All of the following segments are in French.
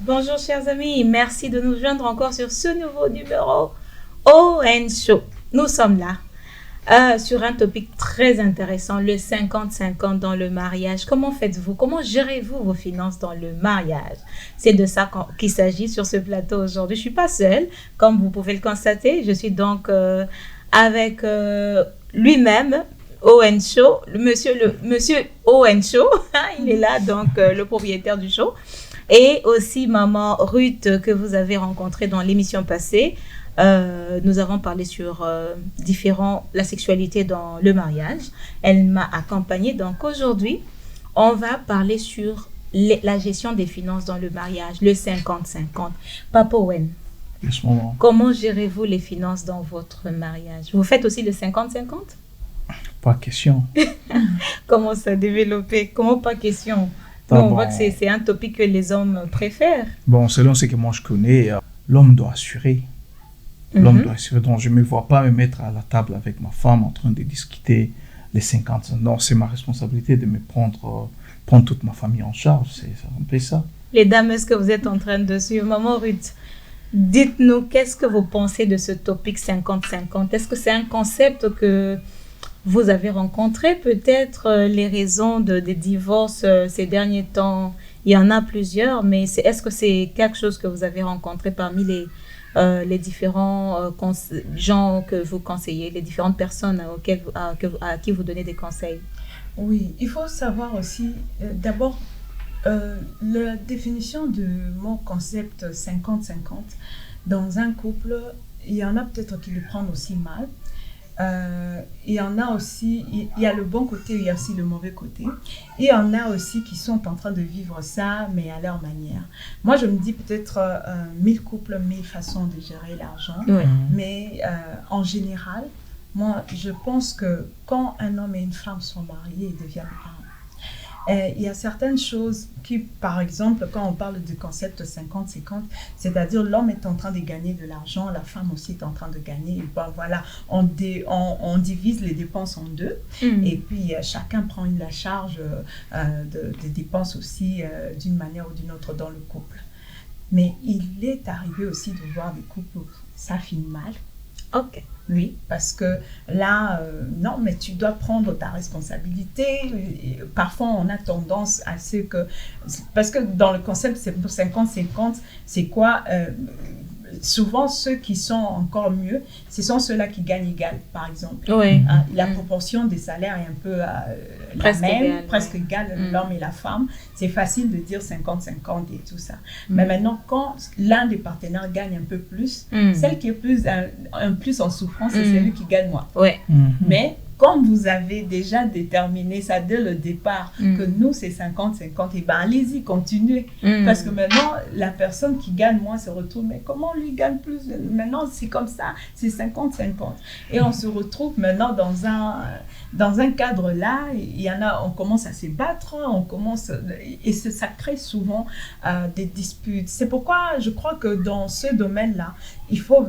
Bonjour chers amis, merci de nous joindre encore sur ce nouveau numéro ON Show. Nous sommes là sur un topic très intéressant, le 50-50 dans le mariage. Comment faites-vous? Comment gérez-vous vos finances dans le mariage? C'est de ça qu'il s'agit sur ce plateau aujourd'hui. Je ne suis pas seule, comme vous pouvez le constater. Je suis donc avec lui-même, ON Show, le monsieur ON Show. Il est là, donc le propriétaire du show. Et aussi maman Ruth que vous avez rencontrée dans l'émission passée. Nous avons parlé sur la sexualité dans le mariage. Elle m'a accompagnée. Donc aujourd'hui, on va parler sur la gestion des finances dans le mariage, le 50-50. Papa Owen, comment gérez-vous les finances dans votre mariage? Vous faites aussi le 50-50? Pas question. Comment ça développer? Comment pas question? On voit que c'est un topic que les hommes préfèrent. Bon, selon ce que moi je connais, l'homme doit assurer. L'homme doit assurer. Donc, je ne me vois pas me mettre à la table avec ma femme en train de discuter les 50. Non, c'est ma responsabilité de me prendre toute ma famille en charge. C'est un peu ça. Les dames, est-ce que vous êtes en train de suivre? Maman Ruth, dites-nous, qu'est-ce que vous pensez de ce topic 50-50? Est-ce que c'est un concept que vous avez rencontré? Peut-être les raisons des divorces ces derniers temps, il y en a plusieurs, mais est-ce que c'est quelque chose que vous avez rencontré parmi les différents gens que vous conseillez, les différentes personnes à qui vous donnez des conseils? Oui, il faut savoir aussi, d'abord, la définition de mon concept 50-50. Dans un couple, il y en a peut-être qui le prennent aussi mal. Il y en a aussi, il y a le bon côté, il y a aussi le mauvais côté. Et il y en a aussi qui sont en train de vivre ça, mais à leur manière. Moi, je me dis peut-être 1000 couples, 1000 façons de gérer l'argent. Oui. Mais en général, moi, je pense que quand un homme et une femme sont mariés, ils deviennent parents. Il y a certaines choses qui, par exemple, quand on parle du concept 50-50, c'est-à-dire l'homme est en train de gagner de l'argent, la femme aussi est en train de gagner. Et ben, voilà, on divise les dépenses en deux. Et puis chacun prend la charge des dépenses aussi d'une manière ou d'une autre dans le couple. Mais il est arrivé aussi de voir des couples où ça finit mal. Ok. Oui, parce que là, non, mais tu dois prendre ta responsabilité. Et parfois, on a tendance à ce que... Parce que dans le concept 50-50, c'est quoi souvent, ceux qui sont encore mieux, ce sont ceux-là qui gagnent égal, par exemple. Oui. La proportion des salaires est un peu Presque la même, égale, presque égale, l'homme et la femme. C'est facile de dire 50-50 et tout ça. Mais maintenant, quand l'un des partenaires gagne un peu plus, celle qui est plus en souffrance, c'est celui qui gagne moins. Ouais. Mais comme vous avez déjà déterminé ça dès le départ, que nous, c'est 50-50, et ben allez-y, continuez. Parce que maintenant, la personne qui gagne moins se retrouve, mais comment lui gagne plus? Maintenant, c'est comme ça, c'est 50-50. Et on se retrouve maintenant dans un cadre là, il y en a, on commence à se battre, et ça crée souvent des disputes. C'est pourquoi je crois que dans ce domaine-là, il faut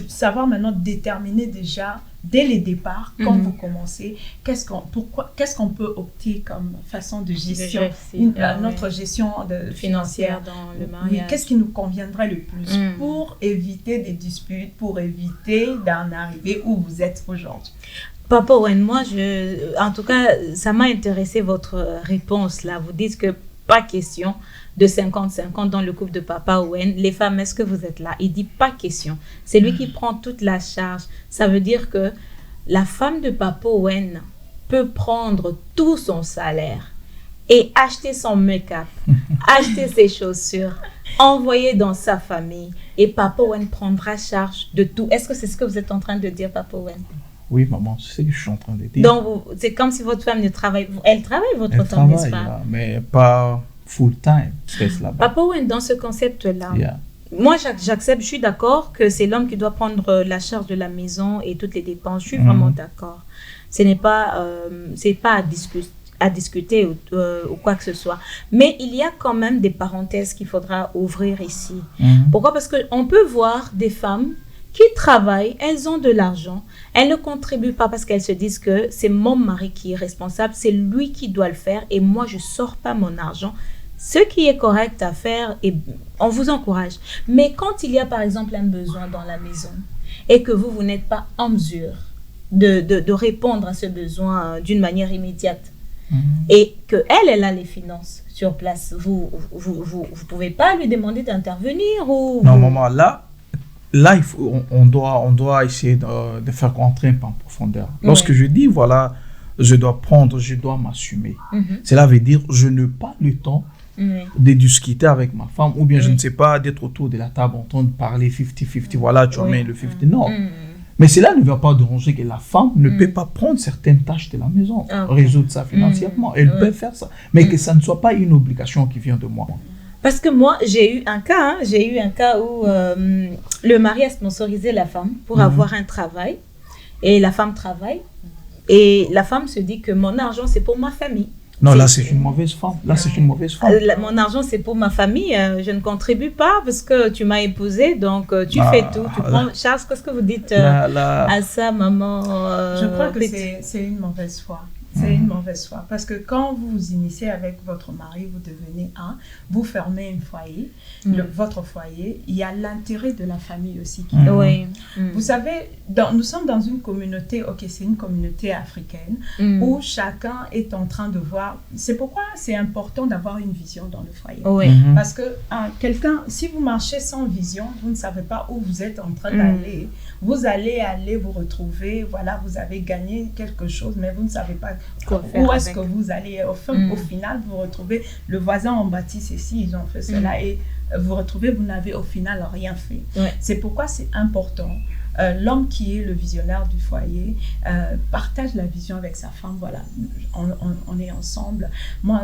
savoir maintenant déterminer déjà dès les départs, quand vous commencez, qu'est-ce qu'on peut opter comme façon de gestion, notre gestion financière dans le mariage. Oui, qu'est-ce qui nous conviendrait le plus pour éviter des disputes, pour éviter d'en arriver où vous êtes aujourd'hui. Papa Owen, moi, en tout cas, ça m'a intéressé votre réponse là. Vous dites que pas question de 50-50 dans le couple de Papa Owen. Les femmes, est-ce que vous êtes là? Il dit pas question. C'est lui qui prend toute la charge. Ça veut dire que la femme de Papa Owen peut prendre tout son salaire et acheter son make-up, acheter ses chaussures, envoyer dans sa famille et Papa Owen prendra charge de tout. Est-ce que c'est ce que vous êtes en train de dire, Papa Owen? Oui, maman, c'est ce que je suis en train de dire. Donc, c'est comme si votre femme ne travaille... Elle travaille, votre femme, n'est-ce pas? Là, mais pas full-time, stress là-bas. Papa Owen, dans ce concept-là, moi, j'accepte, je suis d'accord que c'est l'homme qui doit prendre la charge de la maison et toutes les dépenses. Je suis vraiment d'accord. Ce n'est pas, à discuter ou quoi que ce soit. Mais il y a quand même des parenthèses qu'il faudra ouvrir ici. Pourquoi? Parce qu'on peut voir des femmes qui travaillent, elles ont de l'argent, elles ne contribuent pas parce qu'elles se disent que c'est mon mari qui est responsable, c'est lui qui doit le faire et moi je ne sors pas mon argent. ce qui est correct à faire, et on vous encourage. Mais quand il y a par exemple un besoin dans la maison et que vous n'êtes pas en mesure de répondre à ce besoin d'une manière immédiate et qu'elle a les finances sur place, vous pouvez pas lui demander d'intervenir ou... Non, maman, là on doit essayer de faire rentrer un peu en profondeur. Lorsque je dis, voilà, je dois m'assumer. Cela veut dire, je n'ai pas le temps de discuter avec ma femme, ou bien je ne sais pas, d'être autour de la table en train de parler 50-50, voilà, tu remets le 50, non. Mais cela ne va pas déranger que la femme ne peut pas prendre certaines tâches de la maison, résoudre ça financièrement. Elle peut faire ça, mais que ça ne soit pas une obligation qui vient de moi. Parce que moi, j'ai eu un cas où le mari a sponsorisé la femme pour avoir un travail, et la femme travaille, et la femme se dit que mon argent, c'est pour ma famille. Non, là, c'est une mauvaise femme. Mon argent, c'est pour ma famille. Je ne contribue pas parce que tu m'as épousé. Donc, tu fais tout. Tu prends... Charles, qu'est-ce que vous dites à ça, maman Je crois que c'est une mauvaise foi. C'est une mauvaise foi. Parce que quand vous vous initiez avec votre mari, vous devenez vous fermez un foyer. Votre foyer, il y a l'intérêt de la famille aussi. Vous savez, nous sommes dans une communauté, c'est une communauté africaine, où chacun est en train de voir. C'est pourquoi c'est important d'avoir une vision dans le foyer. Parce que si vous marchez sans vision, vous ne savez pas où vous êtes en train d'aller. Vous allez vous retrouver, voilà, vous avez gagné quelque chose, mais vous ne savez pas où est-ce que vous allez. Au final, vous retrouvez, le voisin en bâti ceci, ils ont fait cela, et vous retrouvez, vous n'avez au final rien fait. C'est pourquoi c'est important. L'homme qui est le visionnaire du foyer partage la vision avec sa femme. Voilà, on est ensemble. Moi,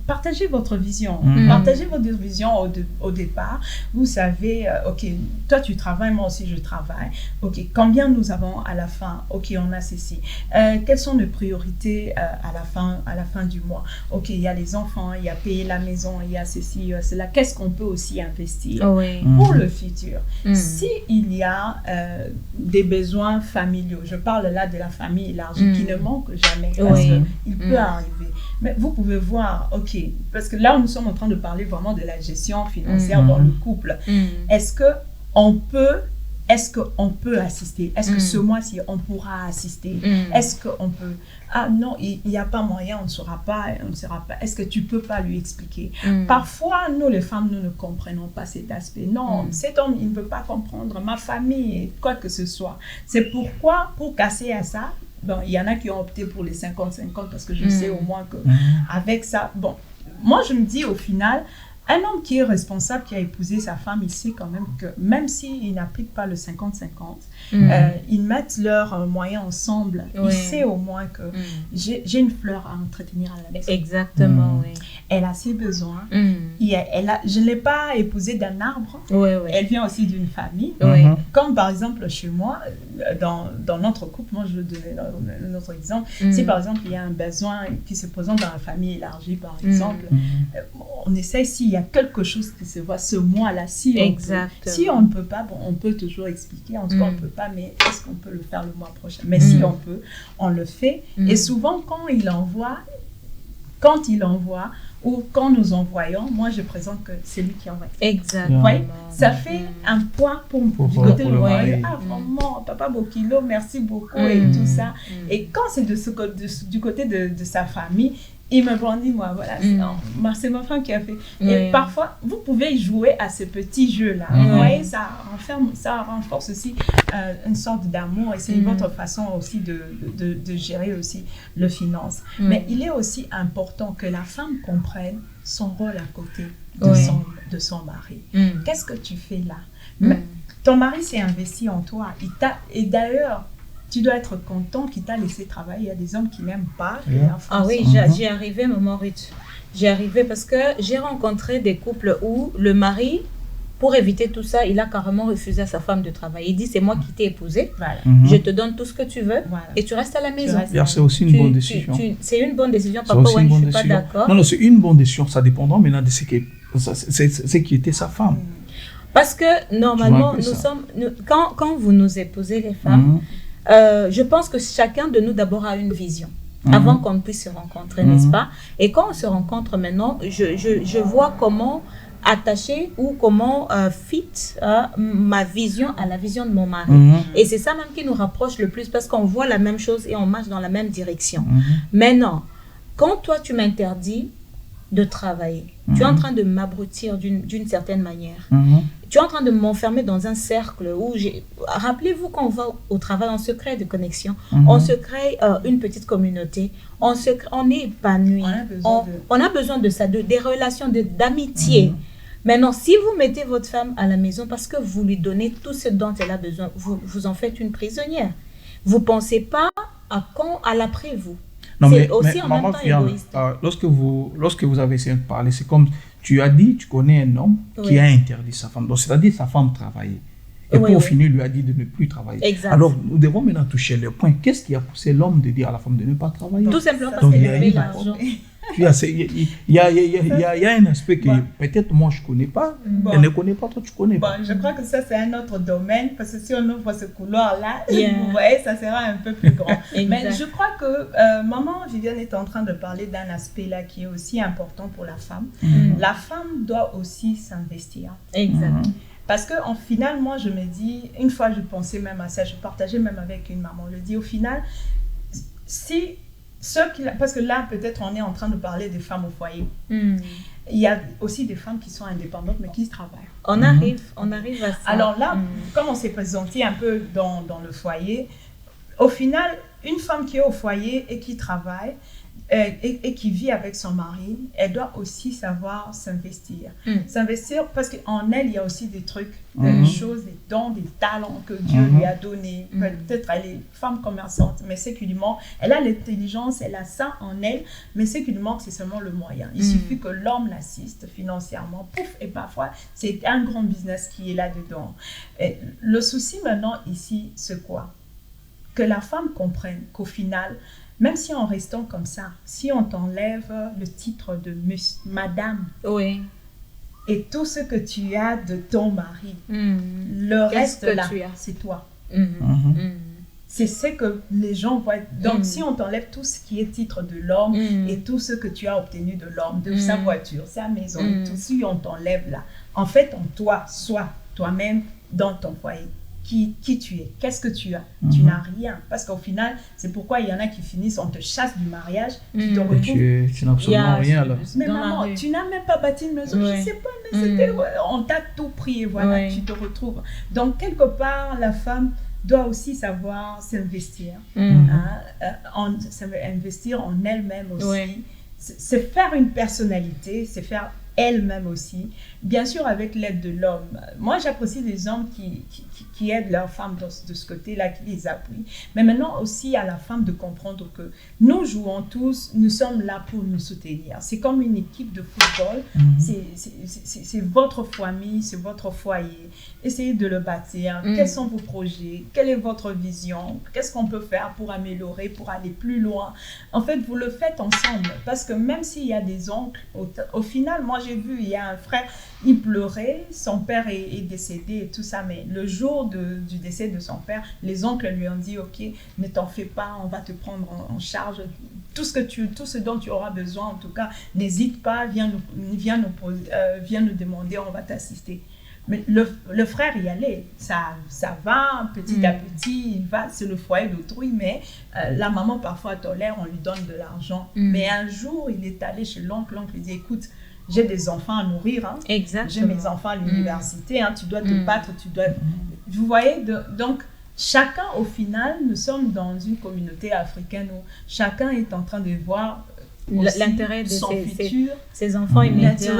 partagez votre vision. Partagez votre vision au départ. Vous savez, toi tu travailles, moi aussi je travaille. Combien nous avons à la fin? On a ceci. Quelles sont nos priorités à la fin du mois? Il y a les enfants, il y a payer la maison, il y a ceci, cela. Qu'est-ce qu'on peut aussi investir pour le futur? S'il y a des besoins familiaux. Je parle là de la famille élargie qui ne manque jamais parce qu'il peut arriver. Mais vous pouvez voir, parce que là, nous sommes en train de parler vraiment de la gestion financière dans le couple. Est-ce qu'on peut assister? Est-ce que ce mois-ci, on pourra assister? Est-ce qu'on peut... Ah non, il n'y a pas moyen, on ne saura pas. Est-ce que tu ne peux pas lui expliquer? Parfois, nous, les femmes, nous ne comprenons pas cet aspect. Non, cet homme, il ne veut pas comprendre ma famille, quoi que ce soit. C'est pourquoi, pour casser à ça, il y en a qui ont opté pour les 50-50 parce que je sais au moins qu'avec ça... moi, je me dis au final... Un homme qui est responsable, qui a épousé sa femme, il sait quand même que même s'il n'applique pas le 50-50, ils mettent leurs moyens ensemble. Il sait au moins que j'ai une fleur à entretenir à la maison. Exactement, oui. Elle a ses besoins. Je ne l'ai pas épousée d'un arbre. Elle vient aussi d'une famille. Comme par exemple chez moi, dans notre couple, moi je vais donner notre exemple. Si par exemple il y a un besoin qui se présente dans la famille élargie, par exemple, on essaie s'il y a quelque chose qui se voit ce mois-là, si on ne peut pas, on peut toujours expliquer, en tout cas on ne peut pas, mais est-ce qu'on peut le faire le mois prochain? Mais si on peut, on le fait. Et souvent quand il envoie, ou quand nous envoyons, moi je présente que c'est lui qui envoie. Exactement. Ouais, ça fait un poids pour du côté de moi. Ah vraiment, papa Bokilo, merci beaucoup et tout ça. Et quand c'est du côté de sa famille, il me brandit, moi, voilà, c'est ma femme qui a fait. Et parfois, vous pouvez jouer à ce petit jeu-là. Vous voyez, ça renforce aussi une sorte d'amour et c'est votre façon aussi de gérer aussi le finance. Mais il est aussi important que la femme comprenne son rôle à côté de son mari. Qu'est-ce que tu fais là? Ton mari s'est investi en toi. Et d'ailleurs, tu dois être content qu'il t'a laissé travailler. Il y a des hommes qui n'aiment pas. Ah oui, j'y arrivais, maman Ruth. J'y arrivais parce que j'ai rencontré des couples où le mari, pour éviter tout ça, il a carrément refusé à sa femme de travailler. Il dit, c'est moi qui t'ai épousé. Voilà. Je te donne tout ce que tu veux et tu restes à la maison. C'est aussi une bonne décision. C'est une bonne décision. Papa, je ne suis pas d'accord. Non, c'est une bonne décision. Ça dépendra maintenant de ce qui était sa femme. Parce que normalement, quand vous nous épousez, les femmes, je pense que chacun de nous d'abord a une vision. avant qu'on puisse se rencontrer, n'est-ce pas? Et quand on se rencontre maintenant, je vois comment attacher ou comment fit ma vision à la vision de mon mari. Et c'est ça même qui nous rapproche le plus parce qu'on voit la même chose et on marche dans la même direction. Maintenant, quand toi tu m'interdis de travailler, tu es en train de m'abrutir d'une certaine manière. Tu es en train de m'enfermer dans un cercle où rappelez-vous qu'on va au travail, on se crée des connexions, on se crée une petite communauté, on est épanoui, on a besoin de ça, des relations, d'amitié. Maintenant, si vous mettez votre femme à la maison parce que vous lui donnez tout ce dont elle a besoin, vous en faites une prisonnière. Vous ne pensez pas à l'après-vous. Non, c'est aussi en même temps égoïste. Lorsque vous avez essayé de parler, c'est comme tu as dit, tu connais un homme qui a interdit sa femme. Donc, c'est-à-dire sa femme travaillait. Et pour finir, lui a dit de ne plus travailler. Exact. Alors, nous devons maintenant toucher le point. Qu'est-ce qui a poussé l'homme de dire à la femme de ne pas travailler? Tout simplement parce qu'elle avait l'argent. Il y a un aspect que peut-être moi je ne connais pas, elle ne connaît pas, toi tu connais pas. Je crois que ça c'est un autre domaine parce que si on ouvre ce couloir-là, vous voyez, ça sera un peu plus grand. Mais je crois que maman Viviane est en train de parler d'un aspect là qui est aussi important pour la femme. La femme doit aussi s'investir. Exact. Parce qu'en final, moi je me dis, une fois je pensais même à ça, je partageais même avec une maman, je dis au final, parce que là, peut-être, on est en train de parler des femmes au foyer. Il y a aussi des femmes qui sont indépendantes, mais qui travaillent. On arrive à ça. Alors là, comme on s'est présenté un peu dans le foyer, au final, une femme qui est au foyer et qui travaille, et qui vit avec son mari, elle doit aussi savoir s'investir. S'investir parce qu'en elle, il y a aussi des trucs, des choses, des dons, des talents que Dieu lui a donnés. Peut-être elle est femme commerçante, mais ce qui lui manque, elle a l'intelligence, elle a ça en elle, mais ce qui lui manque, c'est seulement le moyen. Il suffit que l'homme l'assiste financièrement, pouf, et parfois, c'est un grand business qui est là-dedans. Et le souci maintenant ici, c'est quoi? Que la femme comprenne qu'au final, même si en restant comme ça, si on t'enlève le titre de madame, et tout ce que tu as de ton mari, le reste là, c'est toi. C'est ce que les gens voient. Donc, si on t'enlève tout ce qui est titre de l'homme et tout ce que tu as obtenu de l'homme, de sa voiture, sa maison, et tout, si on t'enlève là, en fait, en toi, sois toi-même dans ton foyer. Qui tu es, qu'est-ce que tu as? Tu n'as rien. Parce qu'au final, c'est pourquoi il y en a qui finissent, on te chasse du mariage, tu te retrouves. Tu n'as absolument rien là. Mais maman, tu n'as même pas bâti une maison, je ne sais pas, mais c'était, on t'a tout pris et voilà, tu te retrouves. Donc, quelque part, la femme doit aussi savoir s'investir. Investir en elle-même aussi. C'est faire une personnalité, c'est faire elle-même aussi, bien sûr avec l'aide de l'homme. Moi, j'apprécie les hommes qui aident leurs femmes de ce côté-là, qui les appuient. Mais maintenant aussi à la femme de comprendre que nous jouons tous, nous sommes là pour nous soutenir. C'est comme une équipe de football, c'est votre famille, c'est votre foyer. Essayez de le bâtir. Quels sont vos projets? Quelle est votre vision? Qu'est-ce qu'on peut faire pour améliorer, pour aller plus loin? En fait, vous le faites ensemble. Parce que même s'il y a des oncles, au final, moi j'ai vu, il y a un frère, il pleurait, son père est décédé et tout ça, mais le jour du décès de son père, les oncles lui ont dit, ok, ne t'en fais pas, on va te prendre en charge, tout ce dont tu auras besoin, en tout cas, n'hésite pas, viens nous demander, on va t'assister. Mais le frère y allait, ça va, petit à petit, il va, c'est le foyer d'autrui, mais la maman parfois tolère, on lui donne de l'argent. Mais un jour, il est allé chez l'oncle lui dit, écoute, j'ai des enfants à nourrir, j'ai mes enfants à l'université, tu dois te battre, Vous voyez, donc chacun au final, nous sommes dans une communauté africaine où chacun est en train de voir l'intérêt de son futur, ses enfants immédiats.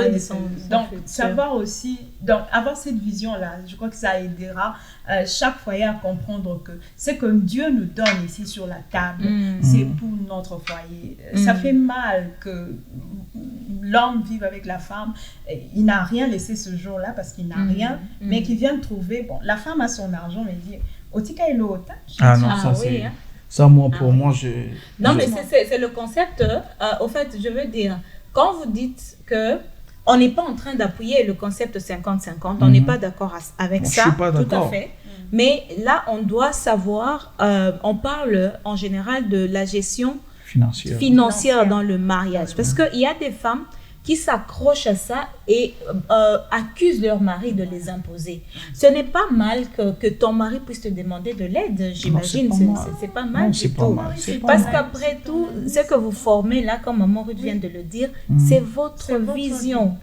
Donc, savoir aussi, donc avoir cette vision-là, je crois que ça aidera chaque foyer à comprendre que ce que Dieu nous donne ici sur la table, c'est pour notre foyer. Ça fait mal que l'homme vive avec la femme, il n'a rien laissé ce jour-là parce qu'il n'a rien, mais qu'il vient trouver, bon, la femme a son argent, mais il dit, Otika est l'autre. Ça, moi, pour moi, Non, mais c'est le concept. Au fait, je veux dire, quand vous dites que on n'est pas en train d'appuyer le concept 50-50, on n'est pas d'accord avec ça. Je suis pas d'accord. Tout à fait. Mais là, on doit savoir, on parle en général de la gestion financière. dans le mariage. Parce qu'il y a des femmes qui s'accrochent à ça et accusent leur mari de les imposer. Ce n'est pas mal que ton mari puisse te demander de l'aide, j'imagine. C'est pas mal du tout. Parce qu'après tout, ce que vous formez là, comme Maman Ruth vient de le dire, c'est votre vision.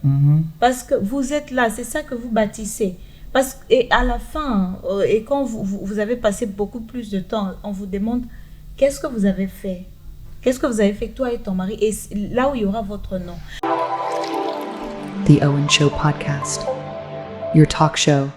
Parce que vous êtes là, c'est ça que vous bâtissez. Et à la fin, et quand vous avez passé beaucoup plus de temps, on vous demande qu'est-ce que vous avez fait? Qu'est-ce que vous avez fait, toi et ton mari? Et là où il y aura votre nom. The Owen Show Podcast, your talk show